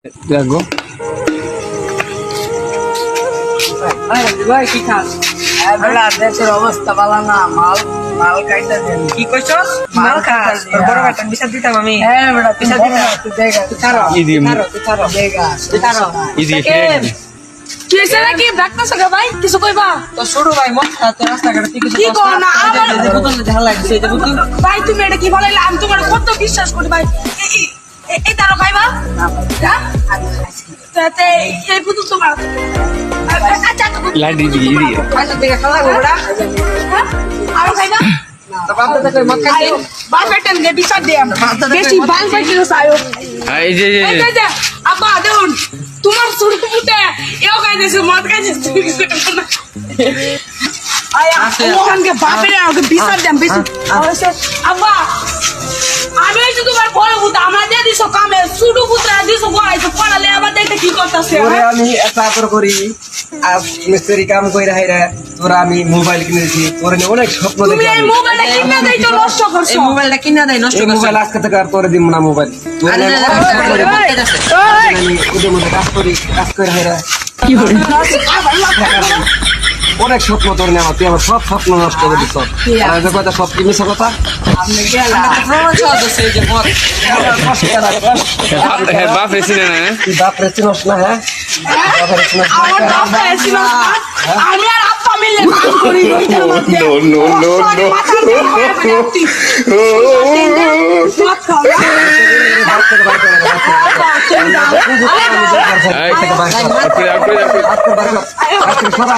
দেখো ভাই কি খাস? বেলা দেশের অবস্থা ভালো না, মাল মাল কাইটা দেন। কি কইছস? মাল খাস? তোর বড় বেটা বিচার দিতাম আমি। হ্যাঁ বেটা বিচার দিতাম। তুই জায়গা তুই ছাড়ো ইদি তুই ছাড়ো। জায়গা তুই ছাড়ো। ইদি কি হয়েছে নাকি ডাক্তার সাহেব ভাই কিছু কইবা তো শুরু ভাই মত তো রাস্তাঘাটে তুই কিছু কি কস কও না, আমার- এই যে বোতলে ঝাল লাগছে এটা বুঝলি? ভাই তুমি এটা কি বলাইলে আমি তোমার কত বিশ্বাস করি ভাই এই তারা খাইবা হ্যাঁ? তাতে এই পুতুল তোমার আচ্ছা লাডি দি ইদি আচ্ছা দেখে খাওয়া গোড়া হ্যাঁ? আরো খাইবা তো বাপ দাদা কই মত খাইছে আয়ো বাল পেটেন গে বিচার দে বেশি বাল পেটেন আয়ো এই যে এই যে আব্বা দেখুন তোমার ছোট পুতে এও খাইতেছে মদ খাইতেছে তুমি কিছু করো না আয়া ওখানকে বাপের আমাকে বিচার দেন বেশি অবশ্য আব্বা আমি এই যে তোমার বড় পুতে আমার দিয়ে দিছো কামে ছোট পুতে দিছো বড়াইছো পড়ালে আবার দেখতে কি করতেছে তোরে আমি একটা আদর করি আর মিস্ত্রি কাম কই রাইরা তোরা আমি মোবাইল কিনেছি তোরে নিয়ে অনেক স্বপ্ন তুমি দেখি এই আমি। মোবাইলটা কিনে দেই তো নষ্ট করছো এই মোবাইলটা কিনা দেয় নষ্ট এই করছ মোবাইল আজকে থেকে আর তোরে দিব না মোবাইল তোরে আরে নিয়ে না, অনেক স্বপ্ন দেখি। আমি ওদের মধ্যে কাজ করি রাইরা অনেক স্বপ্ন তোর নিয়ে আমার তুই আমার সব স্বপ্ন নষ্ট করে দিস আর যে কথা সব কি মিশা কথা আপনি গেলা প্রমাণ সহ তো সেই যে মত হ্যাঁ বাপ রেছি না তুই বাপ রে চিনস না হ্যাঁ বাপরে চিনস না? আমার বাবা এসেছিল আমি আর আব্বা মিলে কাজ করি ওইটার মধ্যে No, no, no, no. মাথা দিয়ে মারা ফেলে আপনি। মদ খাও না? বাপ থেকে বাইর করে দে, বাপ থেকে বাইর করে দে। আরে বাবা, থেকে বাইর কর। আপনি আজকে বাইর কর। আজকে সরা।